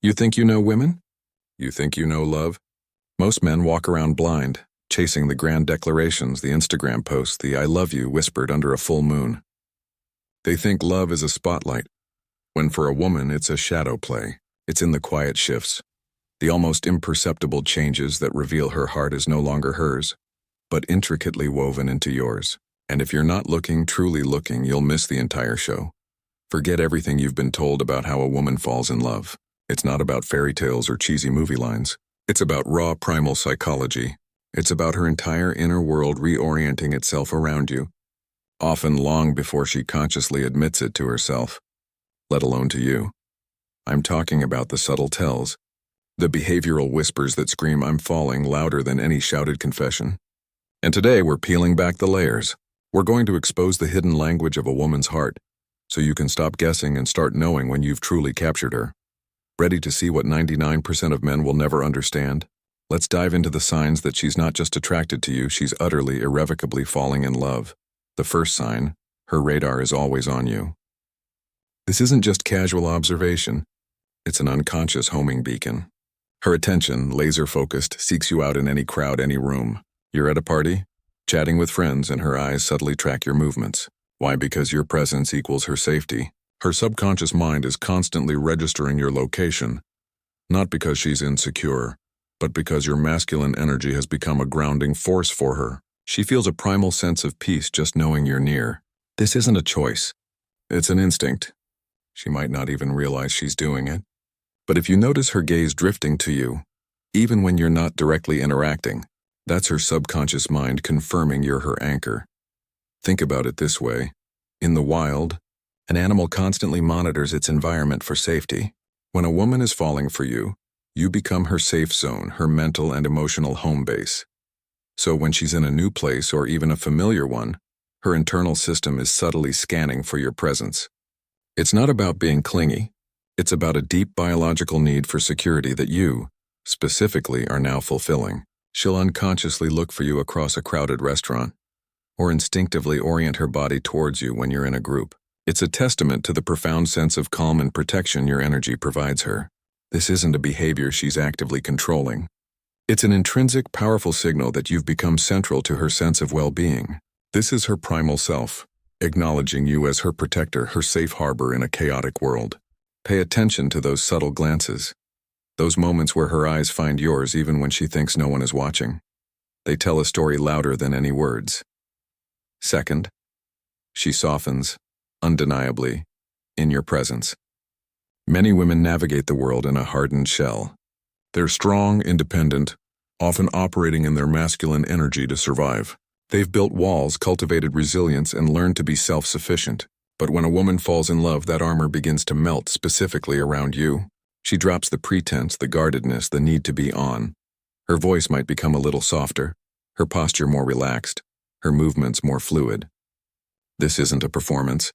You think you know women? You think you know love? Most men walk around blind, chasing the grand declarations, the Instagram posts, the I love you whispered under a full moon. They think love is a spotlight, when for a woman it's a shadow play. It's in the quiet shifts, the almost imperceptible changes that reveal her heart is no longer hers, but intricately woven into yours. And if you're not looking, truly looking, you'll miss the entire show. Forget everything you've been told about how a woman falls in love. It's not about fairy tales or cheesy movie lines. It's about raw primal psychology. It's about her entire inner world reorienting itself around you, often long before she consciously admits it to herself, let alone to you. I'm talking about the subtle tells, the behavioral whispers that scream I'm falling louder than any shouted confession. And today we're peeling back the layers. We're going to expose the hidden language of a woman's heart, so you can stop guessing and start knowing when you've truly captured her. Ready to see what 99% of men will never understand? Let's dive into the signs that she's not just attracted to you, she's utterly, irrevocably falling in love. The first sign, her radar is always on you. This isn't just casual observation, it's an unconscious homing beacon. Her attention, laser-focused, seeks you out in any crowd, any room. You're at a party, chatting with friends, and her eyes subtly track your movements. Why? Because your presence equals her safety. Her subconscious mind is constantly registering your location, not because she's insecure, but because your masculine energy has become a grounding force for her. She feels a primal sense of peace just knowing you're near. This isn't a choice. It's an instinct. She might not even realize she's doing it. But if you notice her gaze drifting to you, even when you're not directly interacting, that's her subconscious mind confirming you're her anchor. Think about it this way. In the wild, an animal constantly monitors its environment for safety. When a woman is falling for you, you become her safe zone, her mental and emotional home base. So when she's in a new place or even a familiar one, her internal system is subtly scanning for your presence. It's not about being clingy. It's about a deep biological need for security that you, specifically, are now fulfilling. She'll unconsciously look for you across a crowded restaurant, or instinctively orient her body towards you when you're in a group. It's a testament to the profound sense of calm and protection your energy provides her. This isn't a behavior she's actively controlling. It's an intrinsic, powerful signal that you've become central to her sense of well-being. This is her primal self, acknowledging you as her protector, her safe harbor in a chaotic world. Pay attention to those subtle glances, those moments where her eyes find yours even when she thinks no one is watching. They tell a story louder than any words. Second, she softens, undeniably, in your presence. Many women navigate the world in a hardened shell. They're strong, independent, often operating in their masculine energy to survive. They've built walls, cultivated resilience, and learned to be self-sufficient. But when a woman falls in love, that armor begins to melt, specifically around you. She drops the pretense, the guardedness, the need to be on. Her voice might become a little softer, her posture more relaxed, her movements more fluid. This isn't a performance.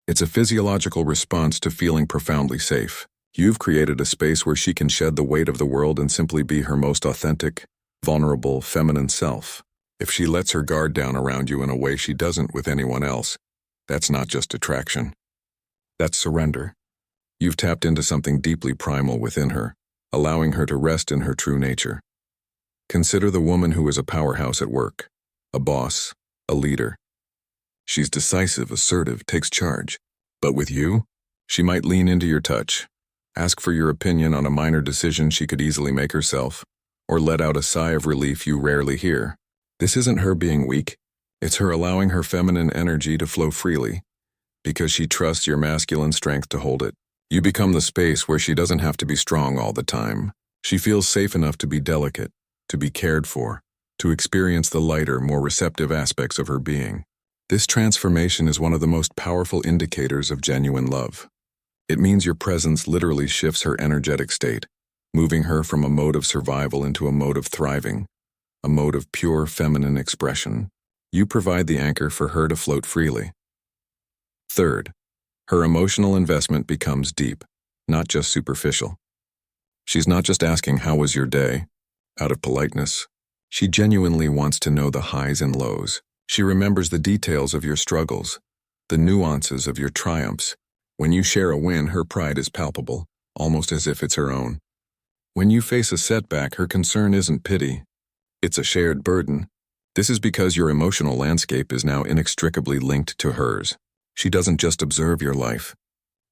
It's a physiological response to feeling profoundly safe. You've created a space where she can shed the weight of the world and simply be her most authentic, vulnerable, feminine self. If she lets her guard down around you in a way she doesn't with anyone else, that's not just attraction. That's surrender. You've tapped into something deeply primal within her, allowing her to rest in her true nature. Consider the woman who is a powerhouse at work, a boss, a leader. She's decisive, assertive, takes charge. But with you, she might lean into your touch, ask for your opinion on a minor decision she could easily make herself, or let out a sigh of relief you rarely hear. This isn't her being weak. It's her allowing her feminine energy to flow freely, because she trusts your masculine strength to hold it. You become the space where she doesn't have to be strong all the time. She feels safe enough to be delicate, to be cared for, to experience the lighter, more receptive aspects of her being. This transformation is one of the most powerful indicators of genuine love. It means your presence literally shifts her energetic state, moving her from a mode of survival into a mode of thriving, a mode of pure feminine expression. You provide the anchor for her to float freely. Third, her emotional investment becomes deep, not just superficial. She's not just asking, "How was your day?" out of politeness. She genuinely wants to know the highs and lows. She remembers the details of your struggles, the nuances of your triumphs. When you share a win, her pride is palpable, almost as if it's her own. When you face a setback, her concern isn't pity. It's a shared burden. This is because your emotional landscape is now inextricably linked to hers. She doesn't just observe your life.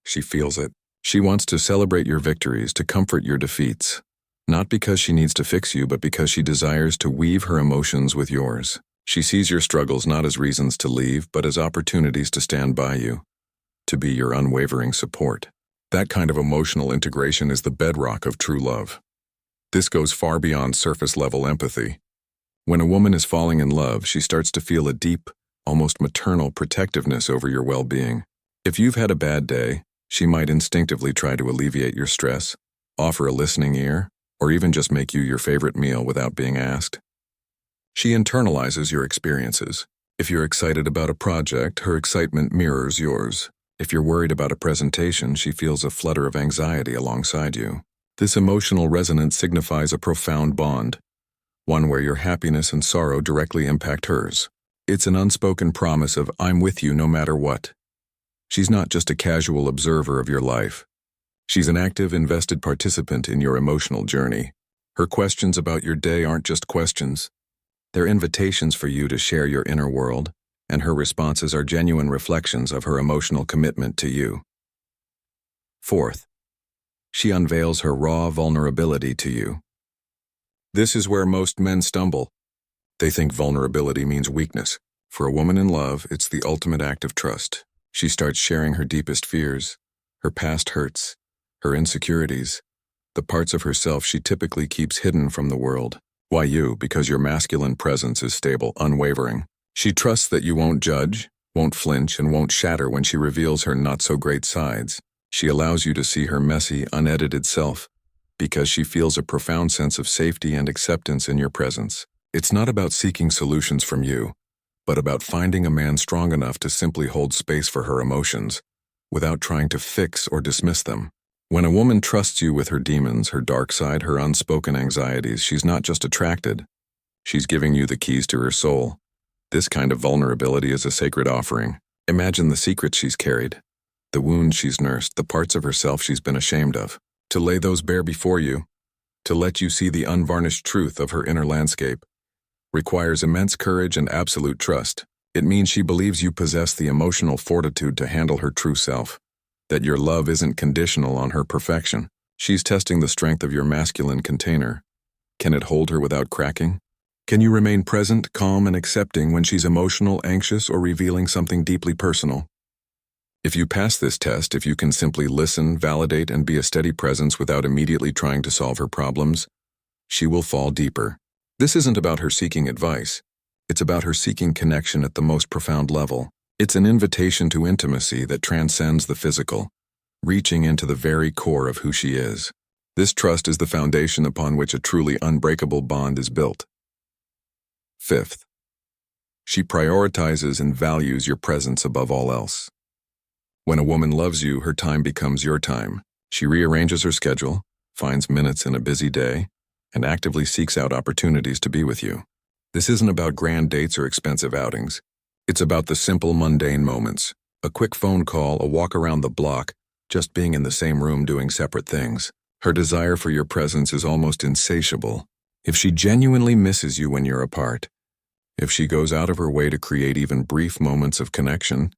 She feels it. She wants to celebrate your victories, to comfort your defeats. Not because she needs to fix you, but because she desires to weave her emotions with yours. She sees your struggles not as reasons to leave, but as opportunities to stand by you, to be your unwavering support. That kind of emotional integration is the bedrock of true love. This goes far beyond surface-level empathy. When a woman is falling in love, she starts to feel a deep, almost maternal protectiveness over your well-being. If you've had a bad day, she might instinctively try to alleviate your stress, offer a listening ear, or even just make you your favorite meal without being asked. She internalizes your experiences. If you're excited about a project, her excitement mirrors yours. If you're worried about a presentation, she feels a flutter of anxiety alongside you. This emotional resonance signifies a profound bond, one where your happiness and sorrow directly impact hers. It's an unspoken promise of "I'm with you no matter what." She's not just a casual observer of your life. She's an active, invested participant in your emotional journey. Her questions about your day aren't just questions. They're invitations for you to share your inner world, and her responses are genuine reflections of her emotional commitment to you. Fourth, she unveils her raw vulnerability to you. This is where most men stumble. They think vulnerability means weakness. For a woman in love, it's the ultimate act of trust. She starts sharing her deepest fears, her past hurts, her insecurities, the parts of herself she typically keeps hidden from the world. Why you? Because your masculine presence is stable, unwavering. She trusts that you won't judge, won't flinch, and won't shatter when she reveals her not-so-great sides. She allows you to see her messy, unedited self, because she feels a profound sense of safety and acceptance in your presence. It's not about seeking solutions from you, but about finding a man strong enough to simply hold space for her emotions, without trying to fix or dismiss them. When a woman trusts you with her demons, her dark side, her unspoken anxieties, she's not just attracted. She's giving you the keys to her soul. This kind of vulnerability is a sacred offering. Imagine the secrets she's carried, the wounds she's nursed, the parts of herself she's been ashamed of. To lay those bare before you, to let you see the unvarnished truth of her inner landscape, requires immense courage and absolute trust. It means she believes you possess the emotional fortitude to handle her true self, that your love isn't conditional on her perfection. She's testing the strength of your masculine container. Can it hold her without cracking? Can you remain present, calm, and accepting when she's emotional, anxious, or revealing something deeply personal? If you pass this test, if you can simply listen, validate, and be a steady presence without immediately trying to solve her problems, she will fall deeper. This isn't about her seeking advice. It's about her seeking connection at the most profound level. It's an invitation to intimacy that transcends the physical, reaching into the very core of who she is. This trust is the foundation upon which a truly unbreakable bond is built. Fifth, she prioritizes and values your presence above all else. When a woman loves you, her time becomes your time. She rearranges her schedule, finds minutes in a busy day, and actively seeks out opportunities to be with you. This isn't about grand dates or expensive outings. It's about the simple, mundane moments. A quick phone call, a walk around the block, just being in the same room doing separate things. Her desire for your presence is almost insatiable. If she genuinely misses you when you're apart, if she goes out of her way to create even brief moments of connection,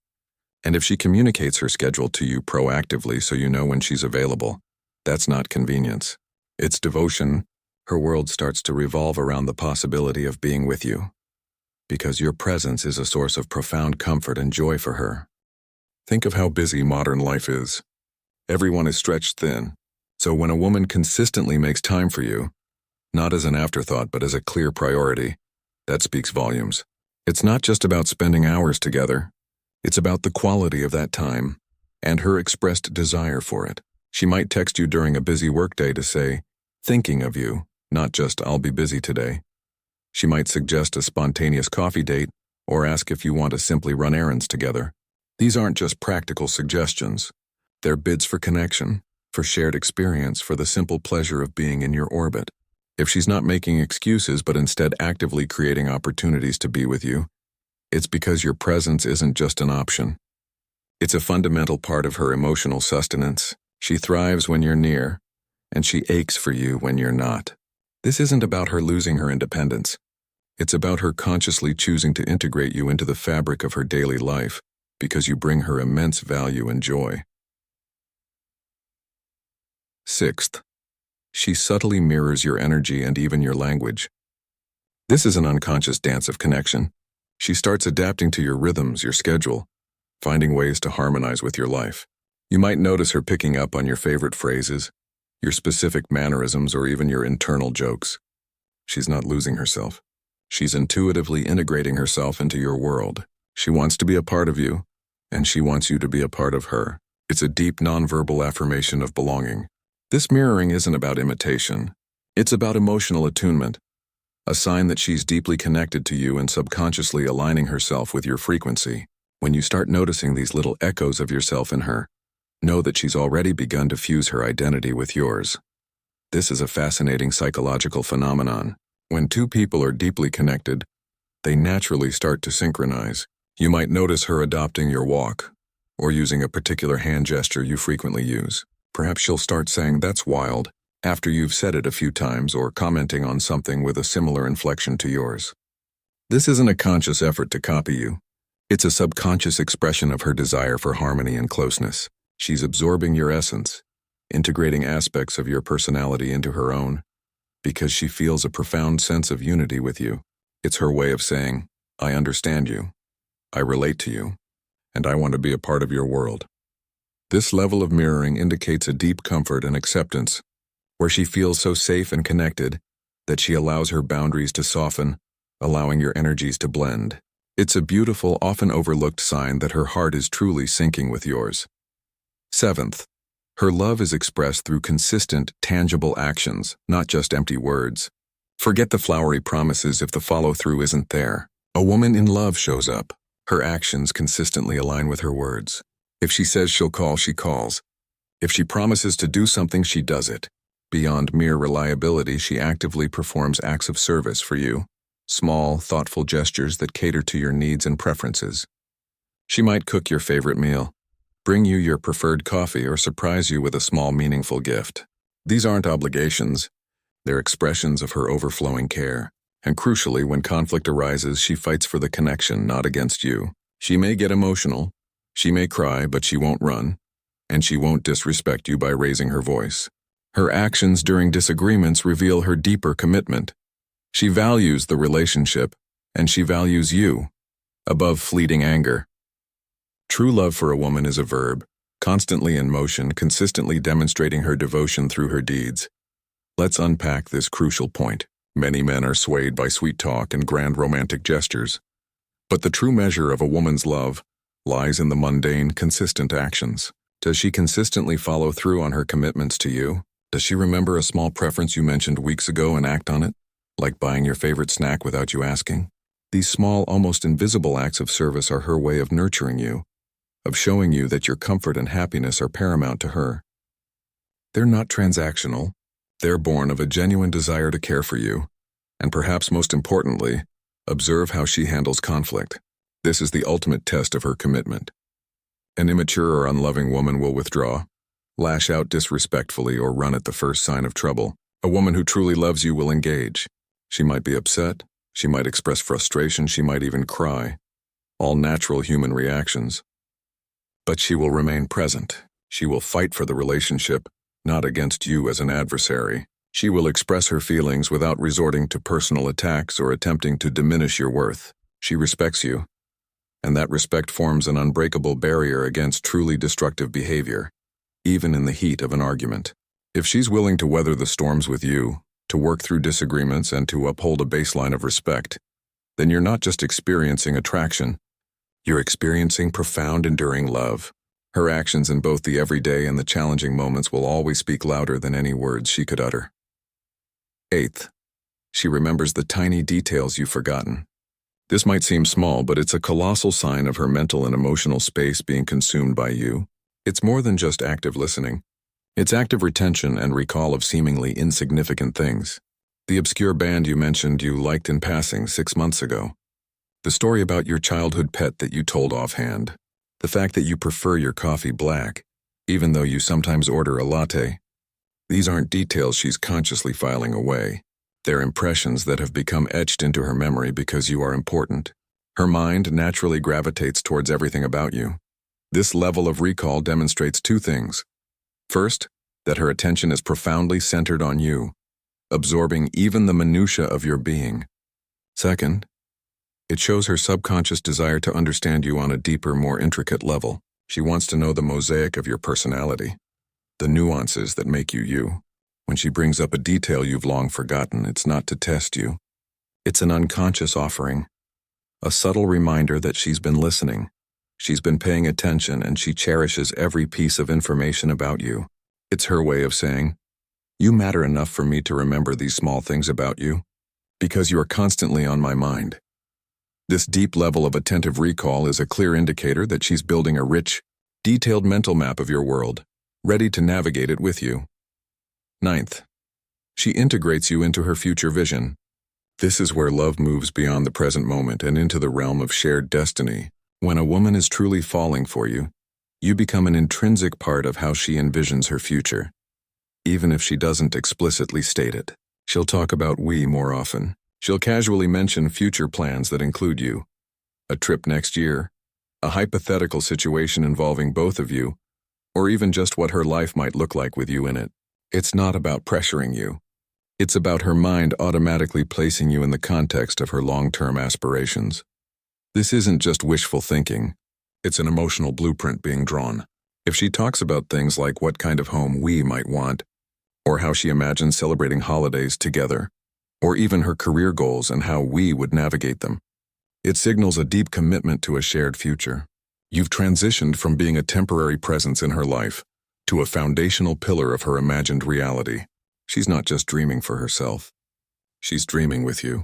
and if she communicates her schedule to you proactively so you know when she's available, that's not convenience. It's devotion. Her world starts to revolve around the possibility of being with you, because your presence is a source of profound comfort and joy for her. Think of how busy modern life is. Everyone is stretched thin. So when a woman consistently makes time for you, not as an afterthought but as a clear priority, that speaks volumes. It's not just about spending hours together. It's about the quality of that time and her expressed desire for it. She might text you during a busy workday to say, "Thinking of you," not just "I'll be busy today." She might suggest a spontaneous coffee date or ask if you want to simply run errands together. These aren't just practical suggestions. They're bids for connection, for shared experience, for the simple pleasure of being in your orbit. If she's not making excuses but instead actively creating opportunities to be with you, it's because your presence isn't just an option. It's a fundamental part of her emotional sustenance. She thrives when you're near, and she aches for you when you're not. This isn't about her losing her independence. It's about her consciously choosing to integrate you into the fabric of her daily life because you bring her immense value and joy. Sixth, she subtly mirrors your energy and even your language. This is an unconscious dance of connection. She starts adapting to your rhythms, your schedule, finding ways to harmonize with your life. You might notice her picking up on your favorite phrases, your specific mannerisms, or even your internal jokes. She's not losing herself. She's intuitively integrating herself into your world. She wants to be a part of you, and she wants you to be a part of her. It's a deep nonverbal affirmation of belonging. This mirroring isn't about imitation. It's about emotional attunement, a sign that she's deeply connected to you and subconsciously aligning herself with your frequency. When you start noticing these little echoes of yourself in her, know that she's already begun to fuse her identity with yours. This is a fascinating psychological phenomenon. When two people are deeply connected, they naturally start to synchronize. You might notice her adopting your walk, or using a particular hand gesture you frequently use. Perhaps she'll start saying, "That's wild," after you've said it a few times, or commenting on something with a similar inflection to yours. This isn't a conscious effort to copy you. It's a subconscious expression of her desire for harmony and closeness. She's absorbing your essence, integrating aspects of your personality into her own, because she feels a profound sense of unity with you. It's her way of saying, "I understand you, I relate to you, and I want to be a part of your world." This level of mirroring indicates a deep comfort and acceptance, where she feels so safe and connected that she allows her boundaries to soften, allowing your energies to blend. It's a beautiful, often overlooked sign that her heart is truly syncing with yours. Seventh, her love is expressed through consistent, tangible actions, not just empty words. Forget the flowery promises if the follow-through isn't there. A woman in love shows up. Her actions consistently align with her words. If she says she'll call, she calls. If she promises to do something, she does it. Beyond mere reliability, she actively performs acts of service for you. Small, thoughtful gestures that cater to your needs and preferences. She might cook your favorite meal, bring you your preferred coffee, or surprise you with a small, meaningful gift. These aren't obligations. They're expressions of her overflowing care. And crucially, when conflict arises, she fights for the connection, not against you. She may get emotional, she may cry, but she won't run, and she won't disrespect you by raising her voice. Her actions during disagreements reveal her deeper commitment. She values the relationship, and she values you, above fleeting anger. True love for a woman is a verb, constantly in motion, consistently demonstrating her devotion through her deeds. Let's unpack this crucial point. Many men are swayed by sweet talk and grand romantic gestures. But the true measure of a woman's love lies in the mundane, consistent actions. Does she consistently follow through on her commitments to you? Does she remember a small preference you mentioned weeks ago and act on it? Like buying your favorite snack without you asking? These small, almost invisible acts of service are her way of nurturing you, of showing you that your comfort and happiness are paramount to her. They're not transactional. They're born of a genuine desire to care for you, and perhaps most importantly, observe how she handles conflict. This is the ultimate test of her commitment. An immature or unloving woman will withdraw, lash out disrespectfully, or run at the first sign of trouble. A woman who truly loves you will engage. She might be upset, she might express frustration, she might even cry. All natural human reactions. But she will remain present. She will fight for the relationship, not against you as an adversary. She will express her feelings without resorting to personal attacks or attempting to diminish your worth. She respects you, and that respect forms an unbreakable barrier against truly destructive behavior, even in the heat of an argument. If she's willing to weather the storms with you, to work through disagreements, and to uphold a baseline of respect, then you're not just experiencing attraction, you're experiencing profound, enduring love. Her actions in both the everyday and the challenging moments will always speak louder than any words she could utter. Eighth, she remembers the tiny details you've forgotten. This might seem small, but it's a colossal sign of her mental and emotional space being consumed by you. It's more than just active listening. It's active retention and recall of seemingly insignificant things. The obscure band you mentioned you liked in passing 6 months ago. The story about your childhood pet that you told offhand. The fact that you prefer your coffee black. even though you sometimes order a latte. These aren't details she's consciously filing away. They're impressions that have become etched into her memory because you are important. Her mind naturally gravitates towards everything about you. This level of recall demonstrates two things. First, that her attention is profoundly centered on you, absorbing even the minutiae of your being. Second, it shows her subconscious desire to understand you on a deeper, more intricate level. She wants to know the mosaic of your personality, the nuances that make you you. When she brings up a detail you've long forgotten, it's not to test you. It's an unconscious offering, a subtle reminder that she's been listening. She's been paying attention, and she cherishes every piece of information about you. It's her way of saying, you matter enough for me to remember these small things about you, because you are constantly on my mind. This deep level of attentive recall is a clear indicator that she's building a rich, detailed mental map of your world, ready to navigate it with you. Ninth, she integrates you into her future vision. This is where love moves beyond the present moment and into the realm of shared destiny. When a woman is truly falling for you, you become an intrinsic part of how she envisions her future. Even if she doesn't explicitly state it, she'll talk about we more often. She'll casually mention future plans that include you, a trip next year, a hypothetical situation involving both of you, or even just what her life might look like with you in it. It's not about pressuring you. It's about her mind automatically placing you in the context of her long-term aspirations. This isn't just wishful thinking. It's an emotional blueprint being drawn. If she talks about things like what kind of home we might want, or how she imagines celebrating holidays together, or even her career goals and how we would navigate them, it signals a deep commitment to a shared future. You've transitioned from being a temporary presence in her life to a foundational pillar of her imagined reality. She's not just dreaming for herself. She's dreaming with you.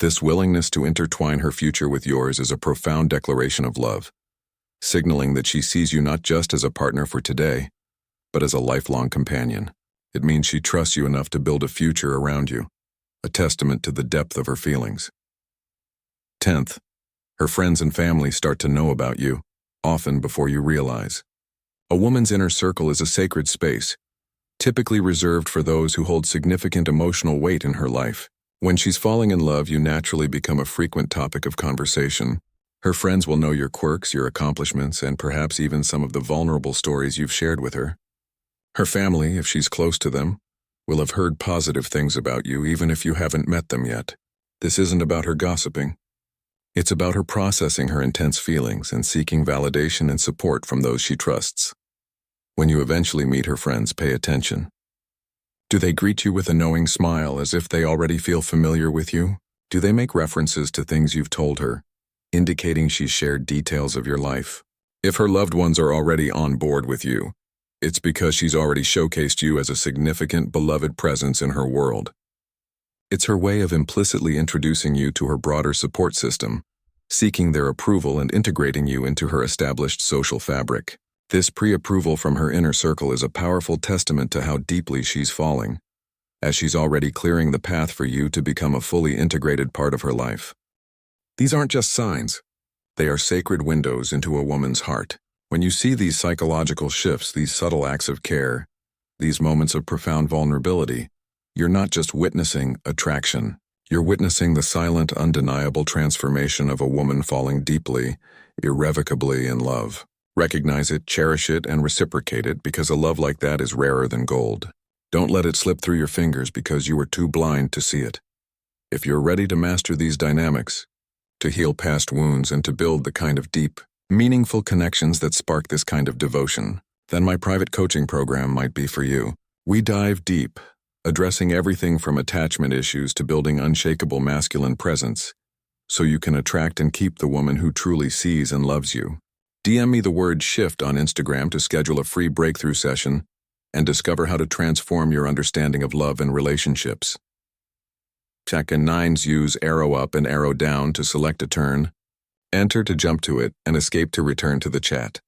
This willingness to intertwine her future with yours is a profound declaration of love, signaling that she sees you not just as a partner for today, but as a lifelong companion. It means she trusts you enough to build a future around you, a testament to the depth of her feelings. 10th, her friends and family start to know about you, often before you realize. A woman's inner circle is a sacred space, typically reserved for those who hold significant emotional weight in her life. When she's falling in love, you naturally become a frequent topic of conversation. Her friends will know your quirks, your accomplishments, and perhaps even some of the vulnerable stories you've shared with her. Her family, if she's close to them, will have heard positive things about you even if you haven't met them yet. This isn't about her gossiping. It's about her processing her intense feelings and seeking validation and support from those she trusts. When you eventually meet her friends, pay attention. Do they greet you with a knowing smile as if they already feel familiar with you? Do they make references to things you've told her, indicating she's shared details of your life? If her loved ones are already on board with you, it's because she's already showcased you as a significant, beloved presence in her world. It's her way of implicitly introducing you to her broader support system, seeking their approval and integrating you into her established social fabric. This pre-approval from her inner circle is a powerful testament to how deeply she's falling, as she's already clearing the path for you to become a fully integrated part of her life. These aren't just signs. They are sacred windows into a woman's heart. When you see these psychological shifts, these subtle acts of care, these moments of profound vulnerability, you're not just witnessing attraction. You're witnessing the silent, undeniable transformation of a woman falling deeply, irrevocably in love. Recognize it, cherish it, and reciprocate it, because a love like that is rarer than gold. Don't let it slip through your fingers because you were too blind to see it. If you're ready to master these dynamics, to heal past wounds and to build the kind of deep, meaningful connections that spark this kind of devotion, then my private coaching program might be for you. We dive deep, addressing everything from attachment issues to building unshakable masculine presence, so you can attract and keep the woman who truly sees and loves you. DM me the word SHIFT on Instagram to schedule a free breakthrough session and discover how to transform your understanding of love and relationships. Check in 9s use arrow up and arrow down to select a turn, enter to jump to it, and escape to return to the chat.